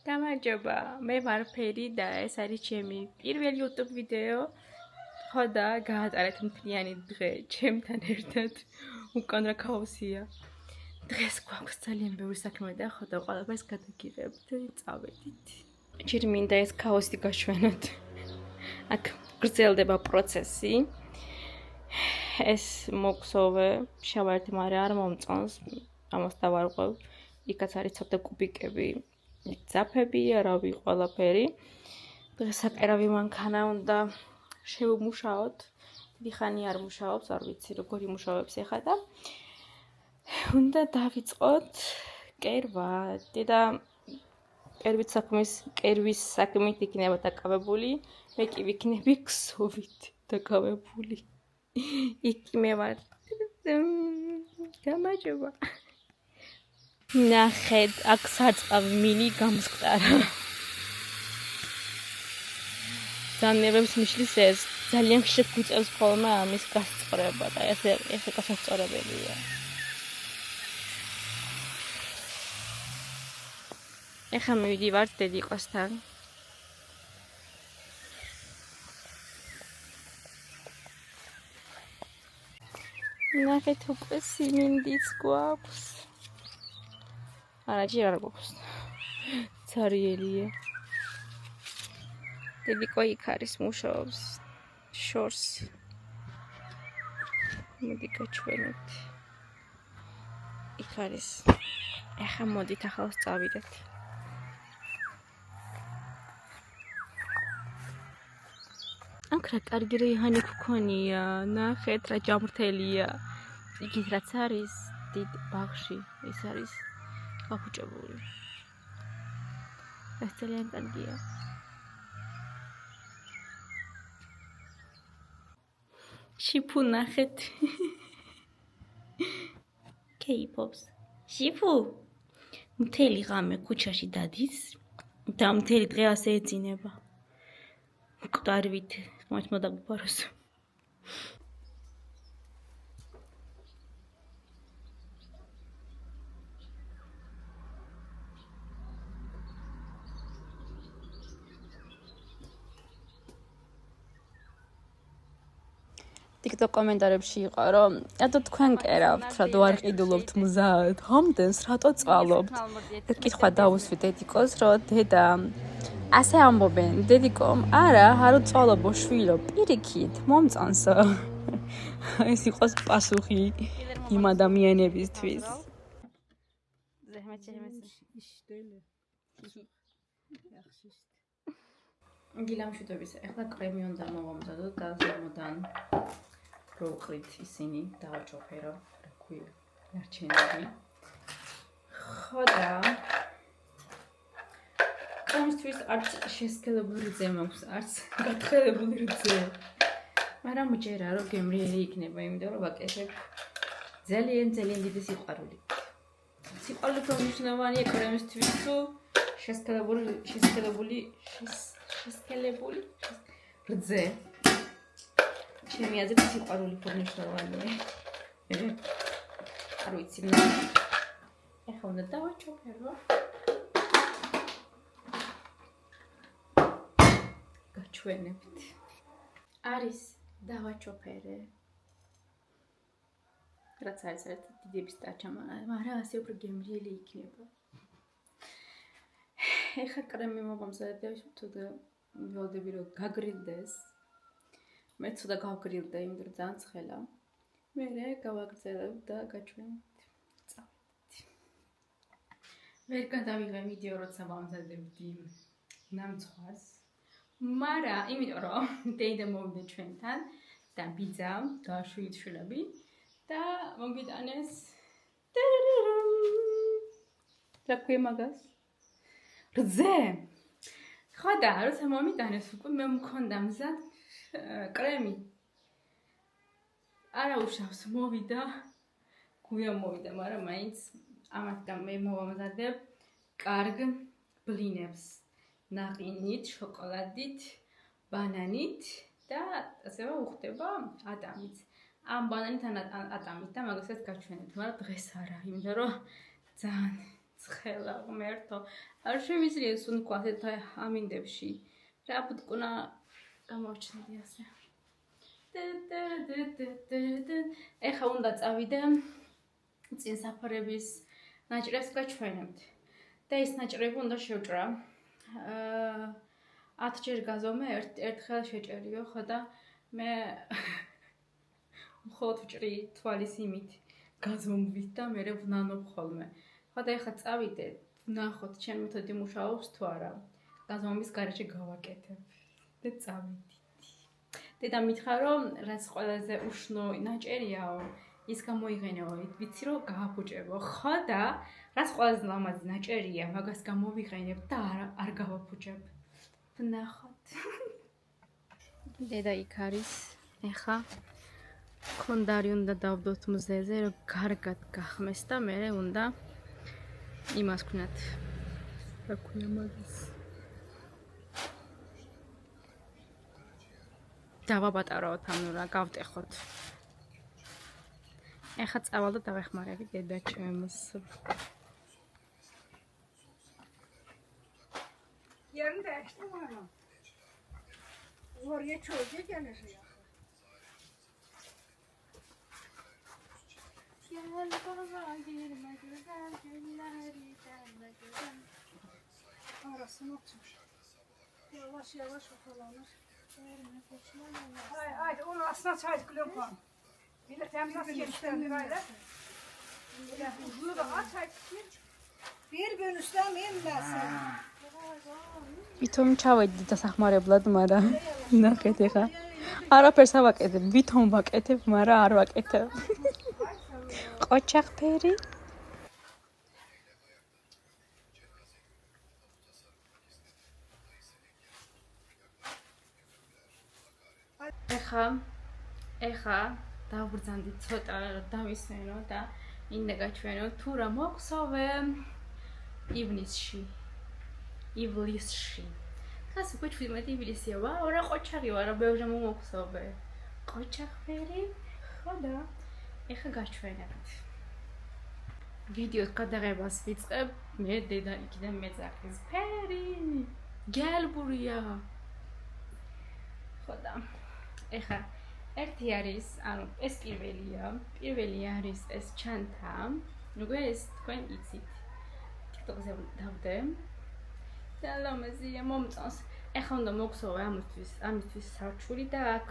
გამარჯობა, მე ვარ ფერი და ეს არის ჩემი პირველი YouTube ვიდეო. ხო და გაატარეთ მთლიანი დღე ჩემთან ერთად. უკან რა ქაოსია. დღეს გვაქვს ძალიან ბევრი საქმე და ხო და ყველაფერს გადაგიღებთ. წავედით. ჯერ მინდა ეს ქაოსი გაშვენოთ. აქ გრძელდება პროცესი. ეს მოქსოვე შევარდი, მაგრამ არ მომწონს. ამას დავარღვევ. იქაც არის ცოტა კუბიკები. ძაფები, არავი ყველაფერი. დღეს საკერავი მანქანა უნდა შევმუშაოთ. დიდი ხანი არ მუშაობს, არ ვიცი როგორ იმუშავებს ახლა და უნდა დავიწყოთ კერვა. და კერვის საქმით იქნება დაკავებული, მე კი ვიქნები ქსოვით დაკავებული. იქ მე ვარ. გამარჯობა. ნახეთ, აქ სარწყავი მინი გამსკტარა. ძანებებს მიშლის ეს ძალიან ხშირად გვიწევს ხოლმე ამის გასწორება და ესე გასასწორებელია. ეხლა მივიდივართ დედიკოსთან. ნახეთ, უკვე სიმინდიც გვაქვს. არა, ჯერ არ გვაქვს. ცარიელია. დედიკო იქ არის, მუშაობს. შორს. მოდი გაჩვენოთ. იქ არის. ეხლა მოდით ახალს წავიდეთ. აქ რა კარგი რეიჰანი გქონია. ნახეთ, რა ჯამრთელია. იქით რაც არის დიდ ბაღში, ეს არის გაფუჭებული. ეს ძალიან კარგია. შიფუ ნახეთ. კეიპობს. შიფუ. მთელი ღამე ქუჩაში დადის და მთელი დღე ასე ეძინება. მკვდარვით მოდაგუბაროს. TikTok კომენტარებში იყო, რომ რატო თქვენ კერავთ, რატო არ ყიდულობთ მზად, ამდენს რატო წვალობთ? კითხვა დაუსვი დედიკოს, რომ დედა ასე ამბობენ, დედიკომ, არა, არ უწვალობო შვილო, პირიქით, მომწონსო. ეს იყოს პასუხი იმ ადამიანებისთვის. გილამშვიდობის, ეხლა კრემი უნდა მოვამზადოთ და ზემოდან როუყრით ისინი დავაჭოფერო, რა ქვია, ნარჩენები. ხო და კრემისთვის არც შესქელებული რძე მაქვს, არც გათხელებული რძე. მაგრამ მჯერა რომ გემრიელი იქნება, იმიტომ რომ ვაკეთებ ძალიან დიდი სიყვარული. სიყვარული უფრო მნიშვნელოვანია კრემისთვის თუ შესქელებული რძე. ჩემი აზრით სიყვარული უფრო მნიშვნელოვანია. არ ვიცი, ეხლა უნდა დავაჭოფერო. გაჩვენებთ. არის დავაჭოფერე. რაც არის დიდების ტაჩა, მაგრამ ასე უფრო გემრიელი იქნება. ეხლა კრემი მოვამზადებ, თუ და ველოდები რომ გაგრილდეს. მე ცოტა გავგრილდე, იმიტომ რომ ძალიან ცხელა. მერე გავაგრძელებ და გაჩვენებთ. წავედით. ვერ გადავიღე ვიდეო, როცა ვამზადებდი ნამცხვარს. მაგრამ იმიტომ რომ დეიდა მოვიდა ჩვენთან და ბიძა გაშვით შვილები და მომგიტანეს რა ქვია მაგას? რძე. ხო და როცა მომიტანეს უკვე მე მქონდა მზად კრემი. არა უშავს მოვიდა. გუია მოვიდა, მაგრამ მაინც ამათგან მე მოვამზადებ კარგ ბლინებს. ნაყინით, შოკოლადით, ბანანით და ასევე უხდება ატამით. ამ ბანანით ან ატამით და მაგასაც გაჩვენებთ, მაგრამ დღეს არა, იმიტომ რომ ცხელა ღმერთო არ შემიძლია სუნქვა ასეთ ამინდებში რა ბუტკუნა გამოჩნდი ასე ეხა უნდა წავიდე წინ საფრების ნაჭრებს გაჩვენებთ და ეს ნაჭრები უნდა შევჭრა 10 ჯერ გაზომე ერთხელ შეჭერიო ხო და მე მხოლოდ ვჭრი თვალის იმით გაზომვით და მე ვნანობ ხოლმე ხო და ეხა წავიდე ვნახოთ ჩემი მეთოდი მუშაობს თუ არა გაზომვის გარეშე გავაკეთებ და წავიდით დედა მითხრა რომ რაც ყველაზე უშნო ნაჭერიაო ის გამოიყენეო ვიცი რომ გავაფუჭებო ხო და რაც ყველაზე ლამაზი ნაჭერია მაგას გამოვიყენებ და არ გავაფუჭებ ვნახოთ დედა იქ არის ეხა კონდარი უნდა დავდოთ მზეზე რომ კარგად გახმეს და მე უნდა იმას ვქნათ რა ქვია მაგას დავაბატარავთ ანუ რა გავტეხოთ ეხა წავალ და დავეხმარები დედა ჩემს Yerinde işte var mı? Oraya çocuğu gelir ya. Gel bana girme güzel günleri gelme güzel. Arasını açmış. Yavaş yavaş ofalanır. Haydi onun aslına çay kılıyor falan. Bir de temiz nasıl geçişlerini böyle. Bunu da aç çay kılıyor. Bir gün üstlemeyeyim ben seni. ვითომ ჩავედი დასახმარებლად, მაგრამ ნახეთ ეხა. არაფერს ავაკეთებ, ვითომ ვაკეთებ, მაგრამ არ ვაკეთებ. ყოჩაღფერი. ეხა დავბრძანდი ცოტა დავისვენო და ინდა გაჩვენო თუ რა მოგსოვე ივნისში. ივლისში. ხას უკვე 17 ივლისია, ვაუ, რა ყოჩაღი ვარ, რა ბევრი მომოხსოვე. ყოჩაღფერი, ხო და ეხა გაჩვენებთ. ვიდეოს გადაღებას ვიწყებ, მე დედა იქიდან მეძახის. ფერი, გელბურია. ხო და ეხა ერთი არის, ანუ ეს პირველი არის ეს ჩანთა. უკვე ეს თქვენ იცით. TikTok-ზე დავდე. და ლამაზია მომწონს. ეხლა უნდა მოგსოვე ამისთვის სარჩული და აქ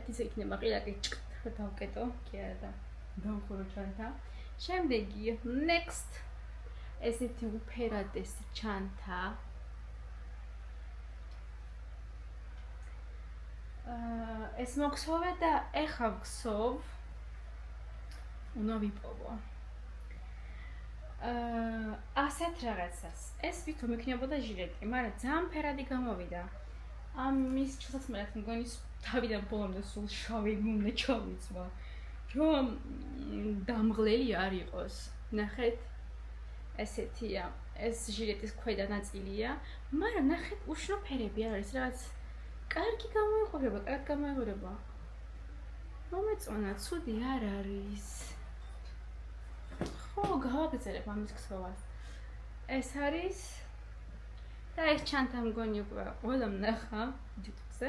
ეს იქნება ყილაკი ჭკ დავკეტო, კი არა და დავხურო ჩანთა. შემდეგი next ესეთი უფერადეს ჩანთა. ეს მოგსოვე და ეხლა ვგსოვ. უნდა ვიპოვო. ასეთ რაღაცას. ეს ვითომ იქნებოდა ჟილეტი, მაგრამ ძალიან ფერადი გამოვიდა. ამის ჩასაცმელად მგონი თავიდან ბოლომდე სულ შავი უნდა ჩავიცვა. რომ დამღლელი არ იყოს. ნახეთ. ესეთია. ეს ჟილეტის ქვედა ნაწილია, მაგრამ ნახეთ უშნო ფერები არის, რაღაც კარგი გამოიყურება. მომეწონა, ცუდი არ არის. ხო, გავაგრძელებ ამის ქსოვას. ეს არის და ეს ჩანთა მგონი უკვე ყველა ნახა YouTube-ზე.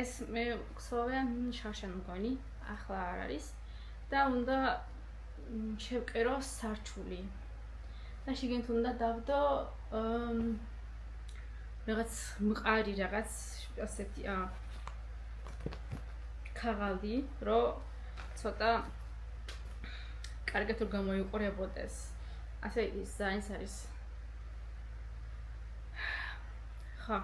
ეს მე ქსოვე შავშან მგონი, ახლა არ არის და უნდა შევკერო სარჩული. და შიგნით უნდა დავდო რაღაც მყარი რაღაც ასეთი ქაღალდი, რომ ცოტა კარგად რომ გამოიყურებოდეს. ასე ის ზაინს არის. ხა,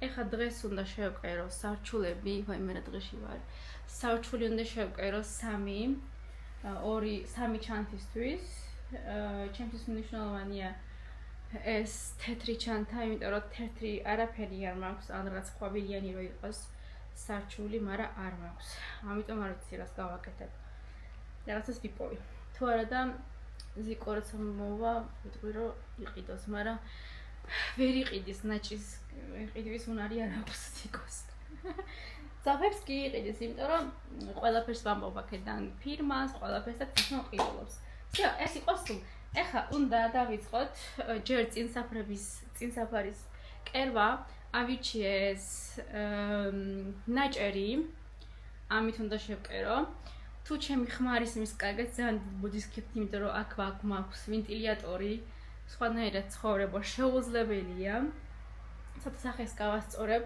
ეხა დღეს უნდა შევკერო სარჩულები, ვაიმე რა დღეში ვარ. სარჩული უნდა შევკერო 3 ჩანთისთვის. ჩემთვის მნიშვნელოვანია ეს თეთრი ჩანთა, იმიტომ რომ თეთრი არაფერი არ მაქვს, ან რაღაც ყვავილიანი რო იყოს სარჩული, მაგრამ არ მაქვს. ამიტომ არ ვიცი რას გავაკეთებ. რაღაცას ვიპოვი. თუ არა და ზიკორაც მოვა, ვიტყვი რომ იყიდოს, მაგრამ ვერ იყიდის ნაჭის იყიდვის უნარი არ აქვს ზიკოს. ძაფებს კი იყიდის, იმიტომ რომ ყველაფერს ვამბობ აქედან ფირმას, ყველაფერს და თვითონ ყიდულობს. ეს იყო ეხლა უნდა დავიწყოთ ჯერ წინსაფარის კერვა, ავიჩიეს ნაჭერი, ამით უნდა შევკერო. თუ ჩემი ხმარის მის კარგად ძალიან ბუდის გქებთ, იმიტომ რომ აქ მაქვს ვენტილატორი, სხვანაირად ცხოვრება შეუძლებელია. ცოტა სახეს გავასწორებ,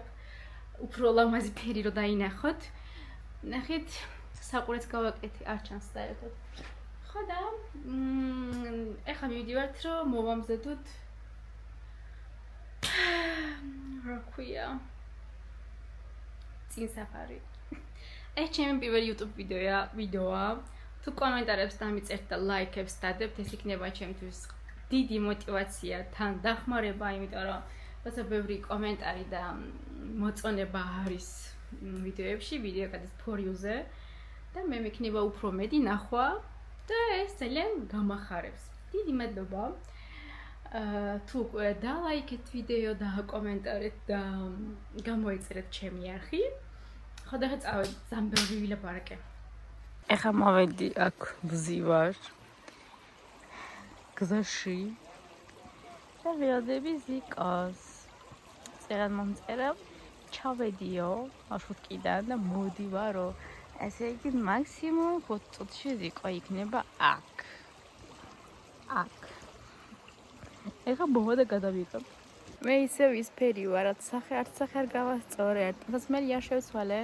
უფრო ლამაზი ფერი რო დაინახოთ. ნახეთ, საყურეც გავაკეთე, არ ჩანს საერთოდ. ხო და ეხლა მივიდივართ, რომ მოვამზადოთ რა ქვია წინსაფარი. ეს ჩემი პირველი YouTube ვიდეოა. თუ კომენტარებს დამიწერთ და ლაიქებს დადებთ, ეს იქნება ჩემთვის დიდი мотивация, თან დახმარება, იმიტომ რომ თორსა ბევრი კომენტარი და მოწონება არის ვიდეოებში, ვიდეო გადის for you-ზე და მე მექნება უფრო მეტი ნახვა და ეს ძალიან გამახარებს. დიდი მადლობა. თუ დალაიქეთ ვიდეო და კომენტარეთ და გამოიწერეთ ჩემი არხი. ხო და წავედი ზამბევი ვილაპარაკე. ეხლა მოვედი აქ ვზივარ გზაში და ვიადები ზიკას. წერან მომწერა ჩავედიო მარშრუტკიდან და მოდივარო. ესე იგი მაქსიმუმ 5 წუთში ზიკო იქნება აქ. ეხლა ბომა და გადავიღებ. მე ისევ ისფერი ვარ, რაც არც სახე არ გავასწორე. ერთადაც მე არ შევცვალე.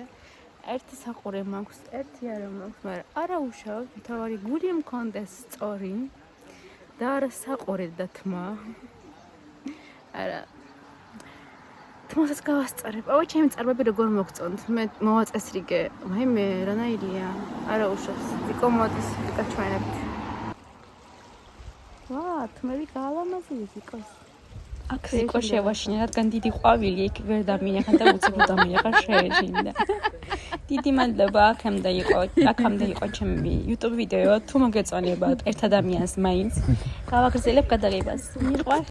ერთი საყურე მაქვს, ერთი არა მაქვს, მაგრამ არა უშავთ, თავარი გული მქონდეს სწორი და არა საყურე და თმა. არა. თმასაც გავასწორებ. აუ ჩემი წარმები როგორ მოგწონთ? მე მოვაწესრიგე. მე რანაირია? არა უშავს. ზიკო მოდის გაჩვენებთ. ვა, თმები გაალამაზია ზიკოს. აქ ზიკო შევაშინე, რადგან დიდი ყვავილი იქ ვერ დამინახა და უცებ დამინახა შეეშინდა. დიდი მადლობა აქამდე იყო ჩემი YouTube ვიდეო. თუ მოგეწონებათ ერთ ადამიანს მაინც გავაგრძელებ გადაღებას. მიყვარს